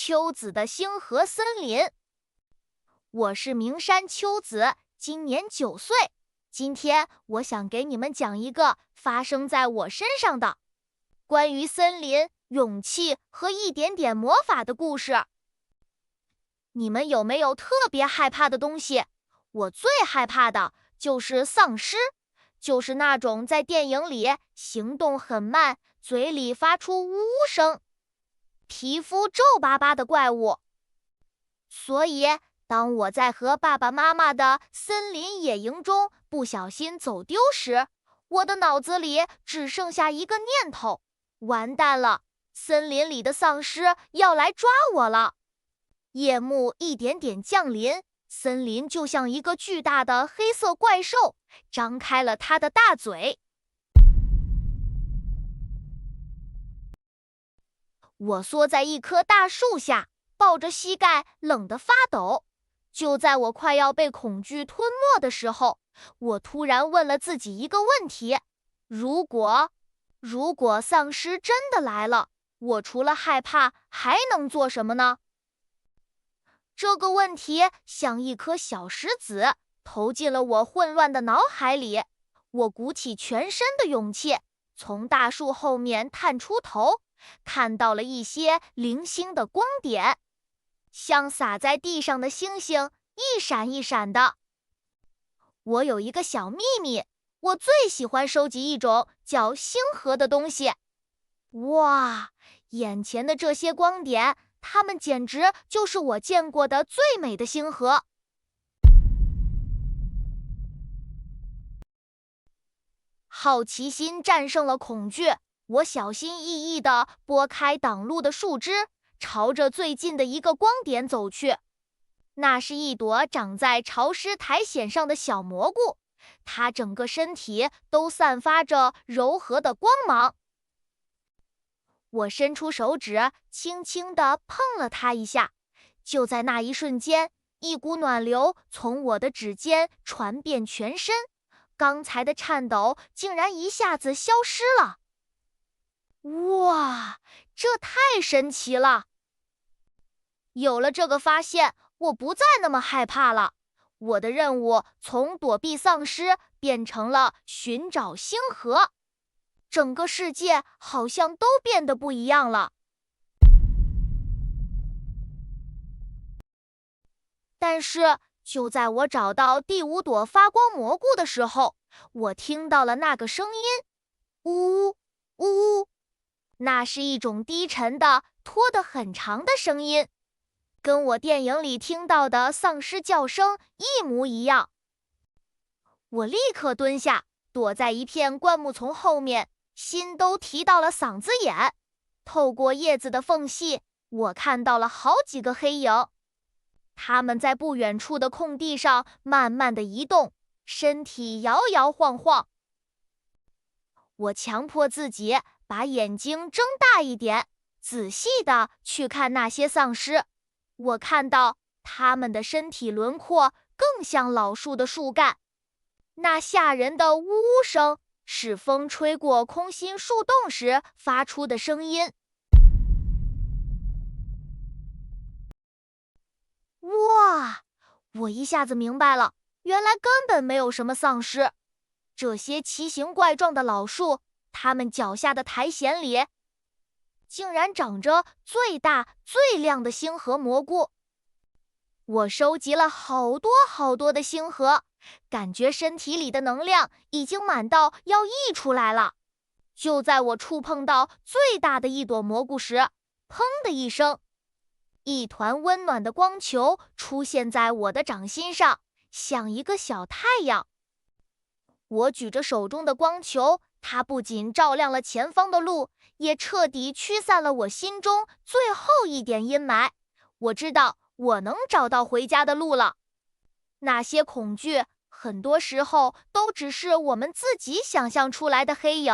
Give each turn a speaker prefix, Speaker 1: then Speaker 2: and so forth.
Speaker 1: 秋子的星河森林。我是名山秋子，今年9岁。今天我想给你们讲一个发生在我身上的关于森林、勇气和一点点魔法的故事。你们有没有特别害怕的东西？我最害怕的就是丧尸，就是那种在电影里行动很慢，嘴里发出呜呜声，皮肤皱巴巴的怪物。所以当我在和爸爸妈妈的森林野营中不小心走丢时，我的脑子里只剩下一个念头：完蛋了，森林里的丧尸要来抓我了。夜幕一点点降临，森林就像一个巨大的黑色怪兽，张开了它的大嘴。我缩在一棵大树下，抱着膝盖，冷得发抖。就在我快要被恐惧吞没的时候，我突然问了自己一个问题：如果丧尸真的来了，我除了害怕还能做什么呢？这个问题像一颗小石子投进了我混乱的脑海里。我鼓起全身的勇气，从大树后面探出头，看到了一些零星的光点，像洒在地上的星星，一闪一闪的。我有一个小秘密，我最喜欢收集一种叫星河的东西。哇，眼前的这些光点，它们简直就是我见过的最美的星河。好奇心战胜了恐惧，我小心翼翼地拨开挡路的树枝，朝着最近的一个光点走去。那是一朵长在潮湿苔藓上的小蘑菇，它整个身体都散发着柔和的光芒。我伸出手指，轻轻地碰了它一下，就在那一瞬间，一股暖流从我的指尖传遍全身，刚才的颤抖竟然一下子消失了。哇，这太神奇了！有了这个发现，我不再那么害怕了。我的任务从躲避丧尸变成了寻找星河，整个世界好像都变得不一样了。但是就在我找到第5朵发光蘑菇的时候，我听到了那个声音，呜呜呜呜，那是一种低沉的、拖得很长的声音，跟我电影里听到的丧尸叫声一模一样。我立刻蹲下，躲在一片灌木丛后面，心都提到了嗓子眼。透过叶子的缝隙，我看到了好几个黑影，它们在不远处的空地上慢慢地移动，身体摇摇晃晃。我强迫自己把眼睛睁大一点，仔细地去看那些丧尸。我看到它们的身体轮廓更像老树的树干，那吓人的呜呜声是风吹过空心树洞时发出的声音。哇，我一下子明白了，原来根本没有什么丧尸。这些奇形怪状的老树，它们脚下的苔藓里竟然长着最大最亮的星河蘑菇。我收集了好多好多的星河，感觉身体里的能量已经满到要溢出来了。就在我触碰到最大的一朵蘑菇时，砰的一声，一团温暖的光球出现在我的掌心上，像一个小太阳。我举着手中的光球，它不仅照亮了前方的路，也彻底驱散了我心中最后一点阴霾。我知道我能找到回家的路了。那些恐惧，很多时候都只是我们自己想象出来的黑影。